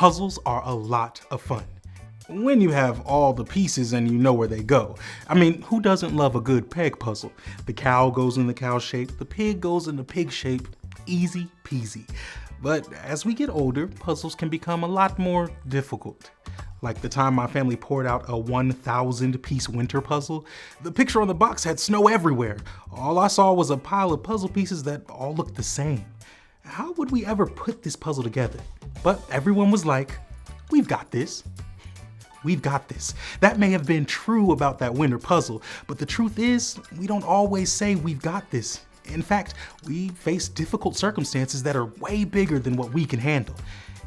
Puzzles are a lot of fun when you have all the pieces and you know where they go. I mean, who doesn't love a good peg puzzle? The cow goes in the cow shape, the pig goes in the pig shape, easy peasy. But as we get older, puzzles can become a lot more difficult. Like the time my family poured out a 1,000 piece winter puzzle. The picture on the box had snow everywhere. All I saw was a pile of puzzle pieces that all looked the same. How would we ever put this puzzle together? But everyone was like, "We've got this. We've got this." That may have been true about that winter puzzle, but the truth is, we don't always say we've got this. In fact, we face difficult circumstances that are way bigger than what we can handle.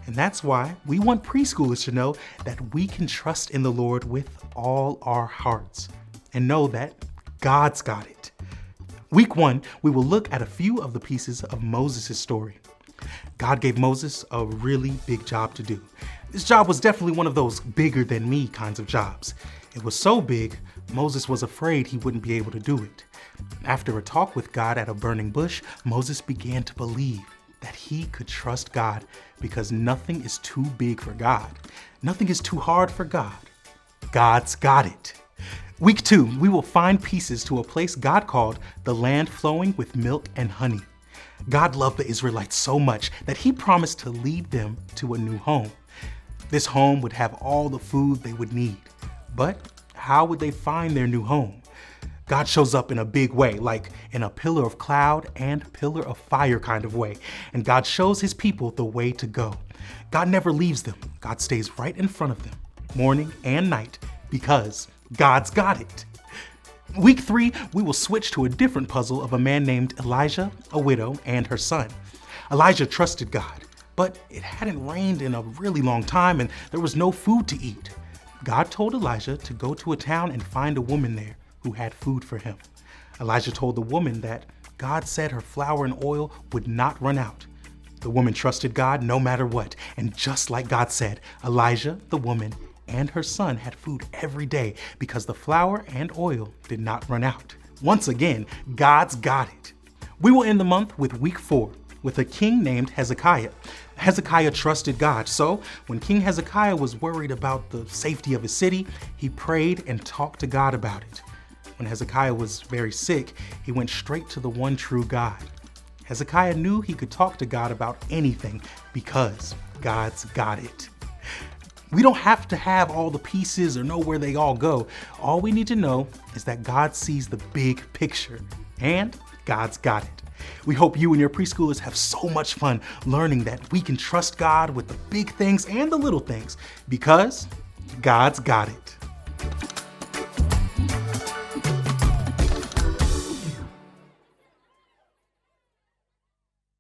And that's why we want preschoolers to know that we can trust in the Lord with all our hearts and know that God's got it. Week 1, we will look at a few of the pieces of Moses' story. God gave Moses a really big job to do. This job was definitely one of those bigger than me kinds of jobs. It was so big, Moses was afraid he wouldn't be able to do it. After a talk with God at a burning bush, Moses began to believe that he could trust God because nothing is too big for God. Nothing is too hard for God. God's got it. Week 2, we will find pieces to a place God called the land flowing with milk and honey. God loved the Israelites so much that he promised to lead them to a new home. This home would have all the food they would need. But how would they find their new home? God shows up in a big way, like in a pillar of cloud and pillar of fire kind of way. And God shows his people the way to go. God never leaves them. God stays right in front of them, morning and night, because God's got it. Week 3, we will switch to a different puzzle of a man named Elijah, a widow, and her son. Elijah trusted God, but it hadn't rained in a really long time and there was no food to eat. God told Elijah to go to a town and find a woman there who had food for him. Elijah told the woman that God said her flour and oil would not run out. The woman trusted God no matter what, and just like God said, Elijah, the woman, and her son had food every day because the flour and oil did not run out. Once again, God's got it. We will end the month with week 4 with a king named Hezekiah. Hezekiah trusted God, so when King Hezekiah was worried about the safety of his city, he prayed and talked to God about it. When Hezekiah was very sick, he went straight to the one true God. Hezekiah knew he could talk to God about anything because God's got it. We don't have to have all the pieces or know where they all go. All we need to know is that God sees the big picture and God's got it. We hope you and your preschoolers have so much fun learning that we can trust God with the big things and the little things because God's got it.